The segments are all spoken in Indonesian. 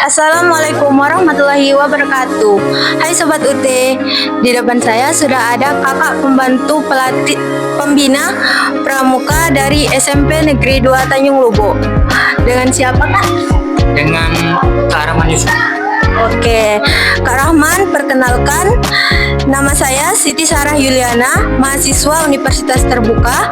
Assalamualaikum warahmatullahi wabarakatuh. Hai Sobat UT, di depan saya sudah ada kakak pembantu pelatih pembina pramuka dari SMP Negeri 2 Tanjung Lubo. Dengan siapa Kak? Dengan Kak Rahman Yusuf. Oke, Kak Rahman, perkenalkan, nama saya Siti Sarah Yuliana, mahasiswa Universitas Terbuka.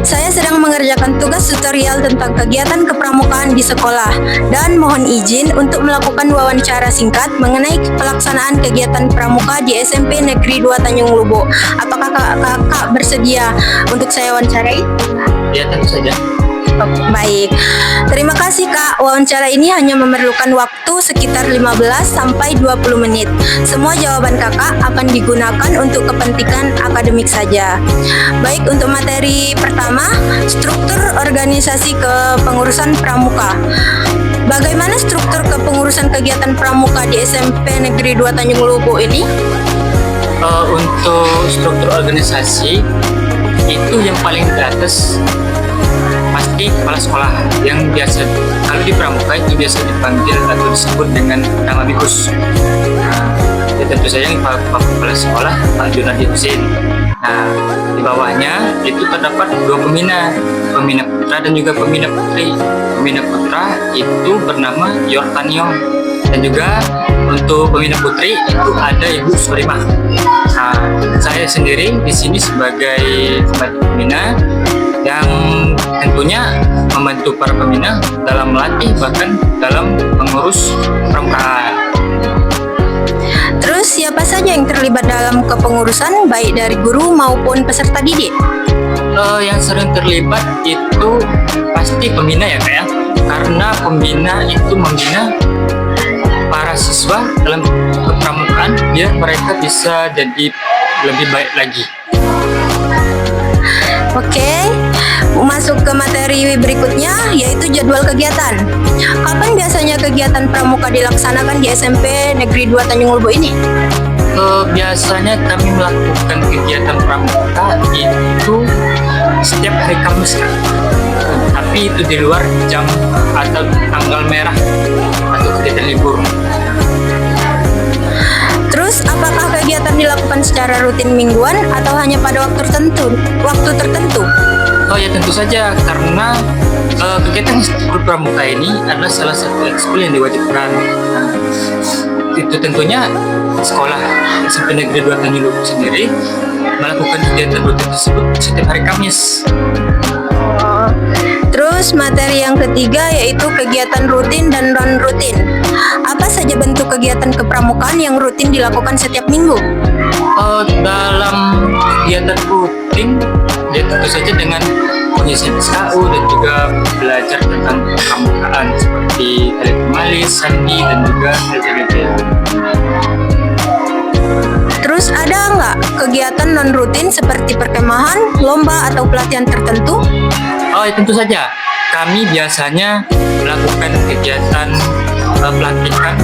Saya sedang mengerjakan tugas tutorial tentang kegiatan kepramukaan di sekolah dan mohon izin untuk melakukan wawancara singkat mengenai pelaksanaan kegiatan pramuka di SMP Negeri 2 Tanjung Lubo. Apakah kakak bersedia untuk saya wawancarai? Ya, tentu saja. Baik, terima kasih Kak. Wawancara ini hanya memerlukan waktu sekitar 15 sampai 20 menit. Semua jawaban kakak akan digunakan untuk kepentingan akademik saja. Baik, untuk materi pertama, struktur organisasi kepengurusan pramuka. Bagaimana struktur kepengurusan kegiatan pramuka di SMP Negeri 2 Tanjung Lubo ini? Untuk struktur organisasi itu yang paling di atas pasti kepala sekolah, yang biasa kalau di pramuka itu biasa dipanggil atau disebut dengan nama bikus. Ya tentu saja kepala sekolah Pak Junadi Husin. Nah, di bawahnya itu terdapat dua pembina putra dan juga pembina putri. Pembina putra itu bernama Yortaniong, dan juga untuk pembina putri itu ada Ibu Surimah. Nah, saya sendiri di sini sebagai pembina yang tentunya membantu para pembina dalam melatih bahkan dalam mengurus pramukaan. Terus siapa saja yang terlibat dalam kepengurusan baik dari guru maupun peserta didik? Yang sering terlibat itu pasti pembina ya Kak ya, karena pembina itu membina para siswa dalam kepramukaan biar mereka bisa jadi lebih baik lagi. Oke, masuk ke materi berikutnya, yaitu jadwal kegiatan. Kapan biasanya kegiatan pramuka dilaksanakan di SMP Negeri 2 Tanjung Lubo ini? Biasanya kami melakukan kegiatan pramuka itu setiap hari Kamis, tapi itu di luar jam atau tanggal merah atau kegiatan libur. Terus, apakah kegiatan dilakukan secara rutin mingguan atau hanya pada waktu tertentu? Oh ya, tentu saja, karena kegiatan ekskul pramuka ini adalah salah satu ekskul yang diwajibkan. Nah, itu tentunya sekolah SMP Negeri 2 Tanjung Lubo sendiri melakukan kegiatan rutin tersebut setiap hari Kamis. Terus materi yang ketiga yaitu kegiatan rutin dan non-rutin. Apa saja bentuk kegiatan kepramukaan yang rutin dilakukan setiap minggu? Dalam kegiatan rutin, ya tentu saja dengan pengisian SKU dan juga belajar tentang kepramukaan seperti tali temali, sandi, dan juga LJBP. Terus ada nggak kegiatan non-rutin seperti perkemahan, lomba, atau pelatihan tertentu? Oh ya, tentu saja. Kami biasanya melakukan kegiatan pelatihan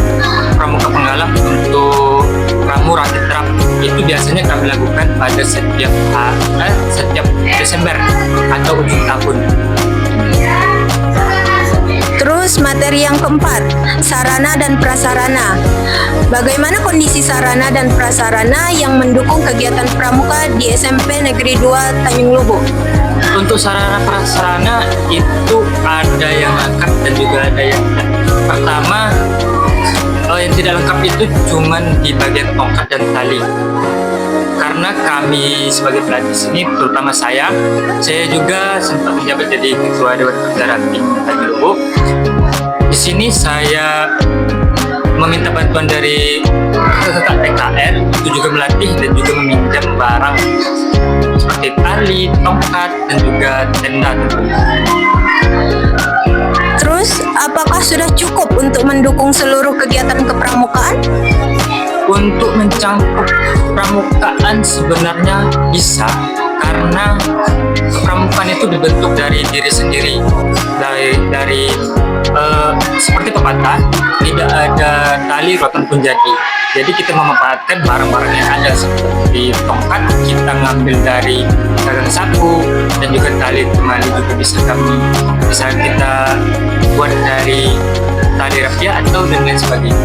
pramuka penggalang untuk pramu rakit terap. Itu biasanya kami lakukan pada setiap Desember atau ujung tahun. Terus materi yang keempat, sarana dan prasarana. Bagaimana kondisi sarana dan prasarana yang mendukung kegiatan pramuka di SMP Negeri 2 Tanjung Lubo? Untuk sarana prasarana itu ada yang lengkap dan juga ada yang tidak. Pertama, yang tidak lengkap itu cuman di bagian tongkat dan tali. Karena kami sebagai pelatih sini, terutama saya juga sempat menjabat jadi ketua Dewan Pembina Ranting Tanjung Lubo. Di sini saya meminta bantuan dari kakak TKR itu juga melatih dan juga meminjam barang seperti tali, tongkat, dan juga tenda tentunya. Terus, apakah sudah cukup untuk mendukung seluruh kegiatan kepramukaan? Untuk mencangkup pramukaan sebenarnya bisa, karena kepramukaan itu dibentuk dari diri sendiri, dari seperti pepatah, tidak ada tali rotan pun jadi. Jadi kita memanfaatkan barang-barang yang ada seperti tongkat, kita ngambil dari gagang sapu, dan juga tali temali juga bisa kita buat dari tali rafia atau dan lain sebagainya.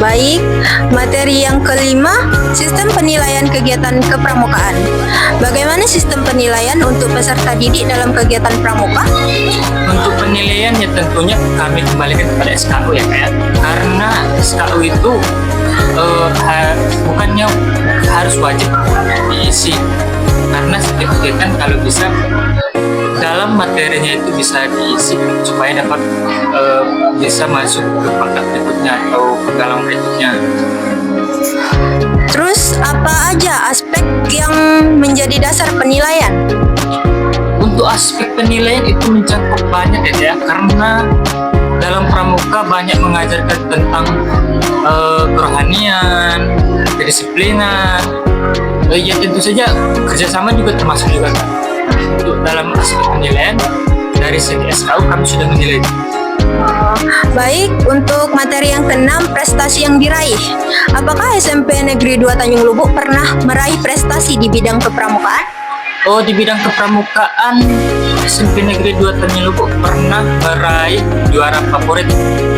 Baik, materi yang kelima, sistem penilaian kegiatan kepramukaan. Bagaimana sistem penilaian untuk peserta didik dalam kegiatan pramuka? Untuk penilaian ya tentunya kami kembalikan kepada SKU ya kayak, karena SKU itu bukannya harus wajib diisi, karena setiap kegiatan kalau bisa dalam materinya itu bisa diisi supaya dapat bisa masuk ke pangkat berikutnya atau penggalang berikutnya. Terus apa aja aspek yang menjadi dasar penilaian? Untuk aspek penilaian itu mencakup banyak ya, karena dalam pramuka banyak mengajarkan tentang kerohanian, kedisiplinan. Ya tentu saja kerjasama juga termasuk juga kan. Untuk dalam aspek penilaian dari segi SKU kami sudah menilai. Baik, untuk materi yang keenam, prestasi yang diraih. Apakah SMP Negeri 2 Tanjung Lubuk pernah meraih prestasi di bidang kepramukaan? Oh, di bidang kepramukaan SMP Negeri 2 Tanjung Lubuk pernah meraih juara favorit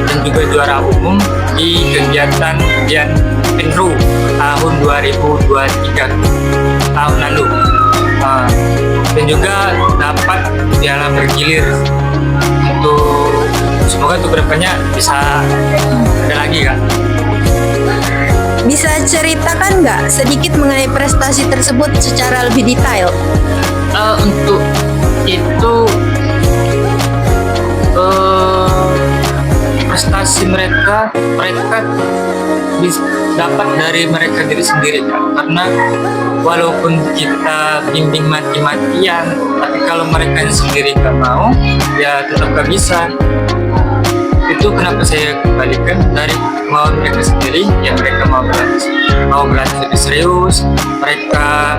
dan juga juara umum di kegiatan Dian Pinru tahun 2023 tahun lalu. Dan juga dapat piala bergilir. Untuk semoga untuk kedepannya bisa ada lagi Kak. Bisa ceritakan nggak sedikit mengenai prestasi tersebut secara lebih detail? Untuk itu prestasi mereka dapat dari mereka diri sendiri Kak. Karena walaupun kita bimbing mati-matian, tapi kalau mereka sendiri nggak mau, ya tetap nggak bisa. Itu kenapa saya kembalikan dari mau mereka sendiri, ya mereka mau berlatih lebih serius, mereka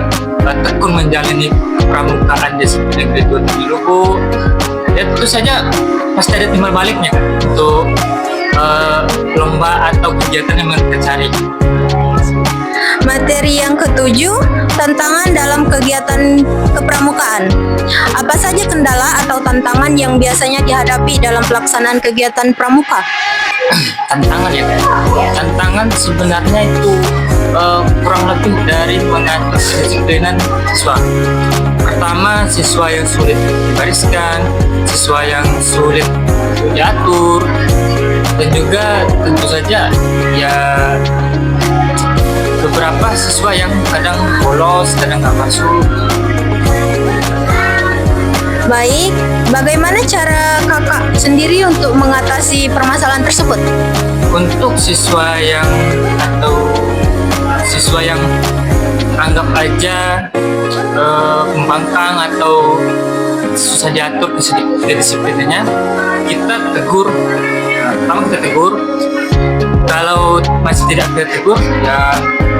tekun menjalani pramukaan di Negeri 2 Tanjung Lubuk. Ya tentu saja pasti ada timbal baliknya kan, untuk lomba atau kegiatan yang mereka cari. Materi yang ketujuh, tantangan dalam kegiatan kepramukaan. Apa saja kendala atau tantangan yang biasanya dihadapi dalam pelaksanaan kegiatan pramuka? Tantangan ya kan? Tantangan sebenarnya itu kurang lebih dari mengatur kedisiplinan siswa. Pertama, siswa yang sulit dibariskan, siswa yang sulit diatur, dan juga tentu saja ya beberapa siswa yang kadang bolos, kadang nggak masuk. Baik, bagaimana cara kakak sendiri untuk mengatasi permasalahan tersebut? Untuk siswa yang anggap aja pembangkang atau susah diatur kedisiplinannya, kita tegur. Pertama kita tegur. Kalau masih tidak kita tegur, ya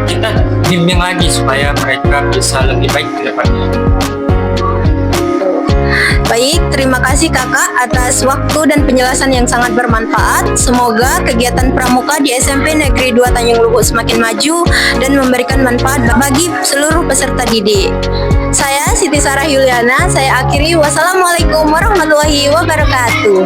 kita bimbing lagi supaya mereka bisa lebih baik ke depannya. Baik, terima kasih kakak atas waktu dan penjelasan yang sangat bermanfaat. Semoga kegiatan pramuka di SMP Negeri 2 Tanjung Lubuk semakin maju dan memberikan manfaat bagi seluruh peserta didik. Saya Siti Sarah Yuliana, saya akhiri. Wassalamualaikum warahmatullahi wabarakatuh.